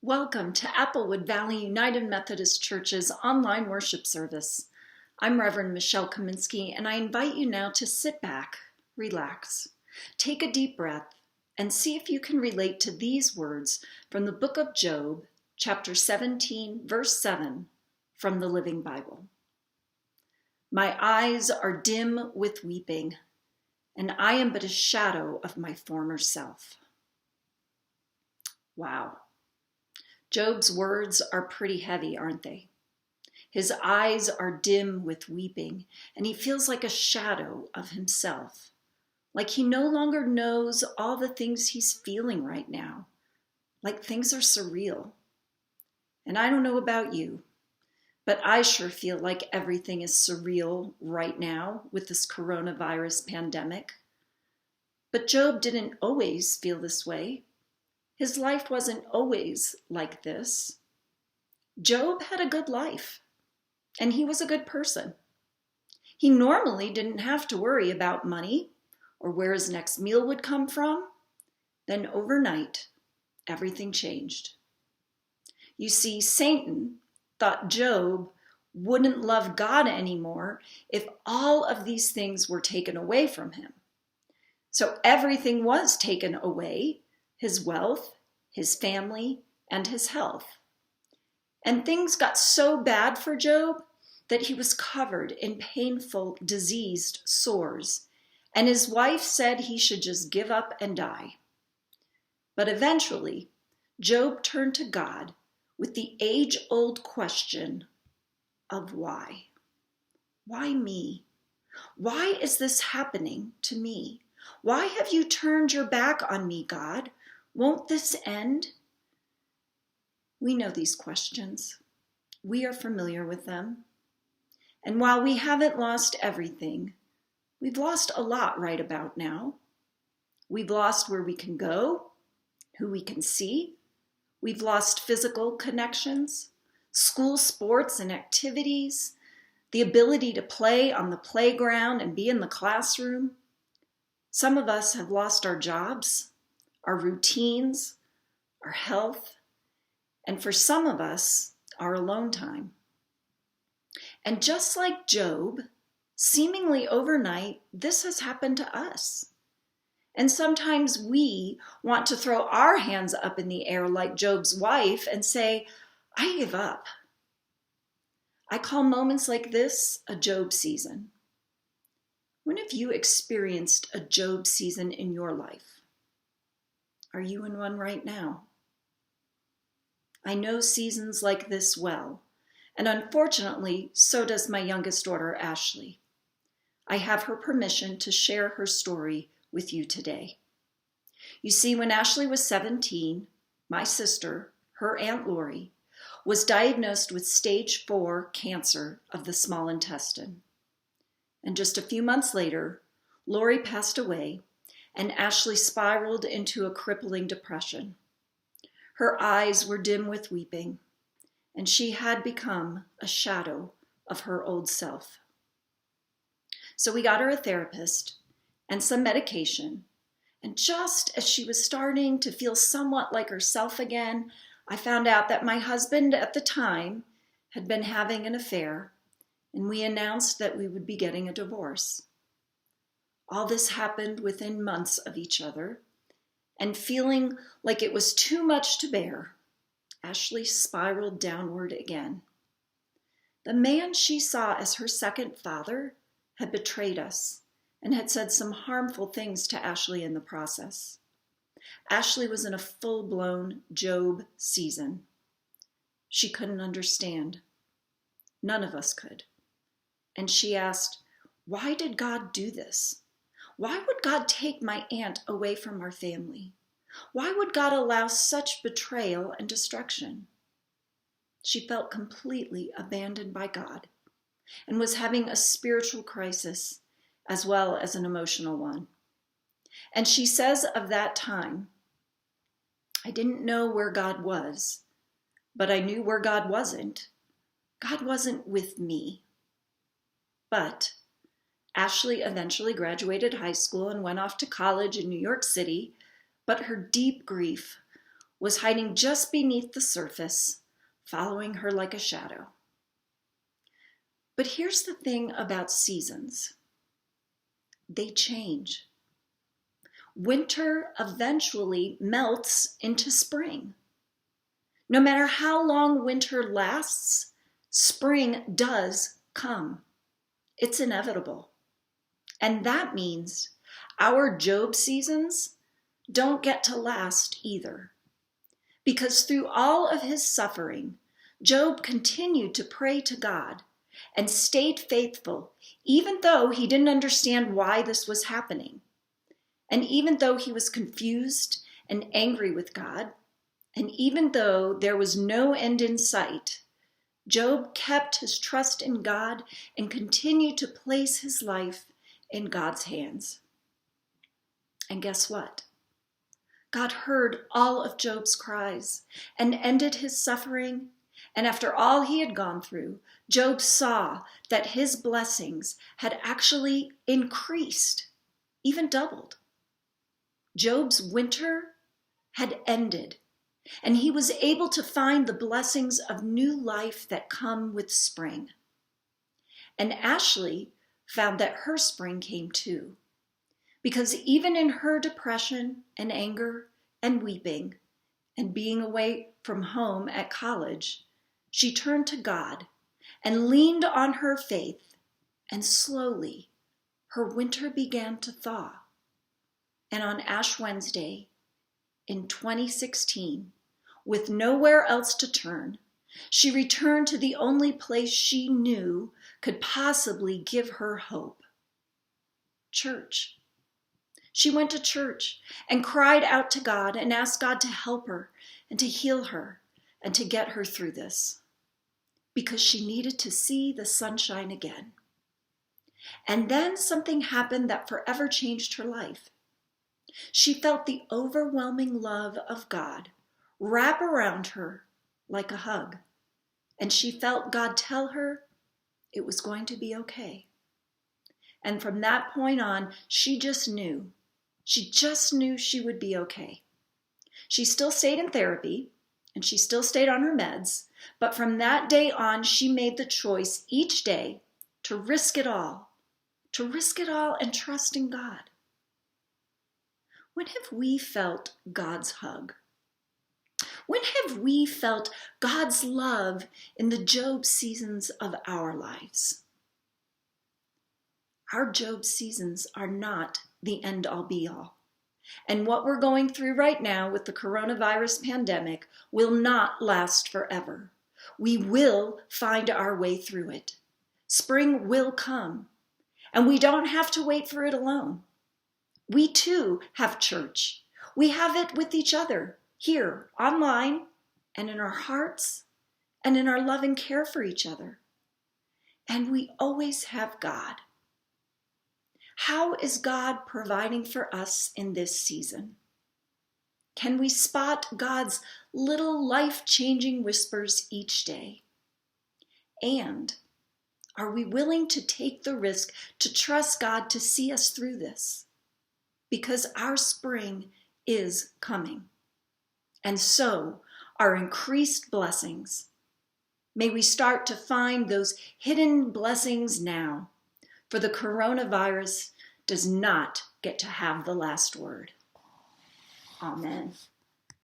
Welcome to Applewood Valley United Methodist Church's online worship service. I'm Reverend Michelle Kaminsky, and I invite you now to sit back, relax, take a deep breath, and see if you can relate to these words from the book of Job, chapter 17, verse 7, from the Living Bible. My eyes are dim with weeping, and I am but a shadow of my former self. Wow. Job's words are pretty heavy, aren't they? His eyes are dim with weeping, and he feels like a shadow of himself, like he no longer knows all the things he's feeling right now, like things are surreal. And I don't know about you, but I sure feel like everything is surreal right now with this coronavirus pandemic. But Job didn't always feel this way. His life wasn't always like this. Job had a good life, and he was a good person. He normally didn't have to worry about money or where his next meal would come from. Then overnight, everything changed. You see, Satan thought Job wouldn't love God anymore if all of these things were taken away from him. So everything was taken away: his wealth, his family, and his health. And things got so bad for Job that he was covered in painful, diseased sores, and his wife said he should just give up and die. But eventually, Job turned to God with the age-old question of why. Why me? Why is this happening to me? Why have you turned your back on me, God? Won't this end? We know these questions. We are familiar with them. And while we haven't lost everything, we've lost a lot right about now. We've lost where we can go, who we can see. We've lost physical connections, school sports and activities, the ability to play on the playground and be in the classroom. Some of us have lost our jobs, our routines, our health, and for some of us, our alone time. And just like Job, seemingly overnight, this has happened to us. And sometimes we want to throw our hands up in the air like Job's wife and say, I give up. I call moments like this a Job season. When have you experienced a Job season in your life? Are you in one right now? I know seasons like this well, and unfortunately, so does my youngest daughter, Ashley. I have her permission to share her story with you today. You see, when Ashley was 17, my sister, her Aunt Lori, was diagnosed with stage 4 cancer of the small intestine. And just a few months later, Lori passed away, and Ashley spiraled into a crippling depression. Her eyes were dim with weeping, and she had become a shadow of her old self. So we got her a therapist and some medication, and just as she was starting to feel somewhat like herself again, I found out that my husband at the time had been having an affair, and we announced that we would be getting a divorce. All this happened within months of each other, and feeling like it was too much to bear, Ashley spiraled downward again. The man she saw as her second father had betrayed us and had said some harmful things to Ashley in the process. Ashley was in a full-blown Job season. She couldn't understand. None of us could. And she asked, why did God do this? Why would God take my aunt away from our family? Why would God allow such betrayal and destruction? She felt completely abandoned by God and was having a spiritual crisis as well as an emotional one. And she says of that time, I didn't know where God was, but I knew where God wasn't. God wasn't with me. But Ashley eventually graduated high school and went off to college in New York City, but her deep grief was hiding just beneath the surface, following her like a shadow. But here's the thing about seasons. They change. Winter eventually melts into spring. No matter how long winter lasts, spring does come. It's inevitable. And that means our Job seasons don't get to last either. Because through all of his suffering, Job continued to pray to God and stayed faithful, even though he didn't understand why this was happening. And even though he was confused and angry with God, and even though there was no end in sight, Job kept his trust in God and continued to place his life in God's hands. And guess what? God heard all of Job's cries and ended his suffering. And after all he had gone through, Job saw that his blessings had actually increased, even doubled. Job's winter had ended, and he was able to find the blessings of new life that come with spring. And Ashley found that her spring came too, because even in her depression and anger and weeping and being away from home at college, she turned to God and leaned on her faith, and slowly her winter began to thaw. And on Ash Wednesday in 2016, with nowhere else to turn, she returned to the only place she knew could possibly give her hope: church. She went to church and cried out to God and asked God to help her and to heal her and to get her through this, because she needed to see the sunshine again. And then something happened that forever changed her life. She felt the overwhelming love of God wrap around her like a hug, and she felt God tell her it was going to be okay. And from that point on, she just knew she would be okay. She still stayed in therapy, and she still stayed on her meds, but from that day on, she made the choice each day to risk it all and trust in God. When have we felt God's hug? When have we felt God's love in the Job seasons of our lives? Our Job seasons are not the end-all be-all. And what we're going through right now with the coronavirus pandemic will not last forever. We will find our way through it. Spring will come, and we don't have to wait for it alone. We too have church. We have it with each other, here, online, and in our hearts, and in our love and care for each other. And we always have God. How is God providing for us in this season? Can we spot God's little life-changing whispers each day? And are we willing to take the risk to trust God to see us through this? Because our spring is coming. And so are increased blessings. May we start to find those hidden blessings now, for the coronavirus does not get to have the last word. Amen.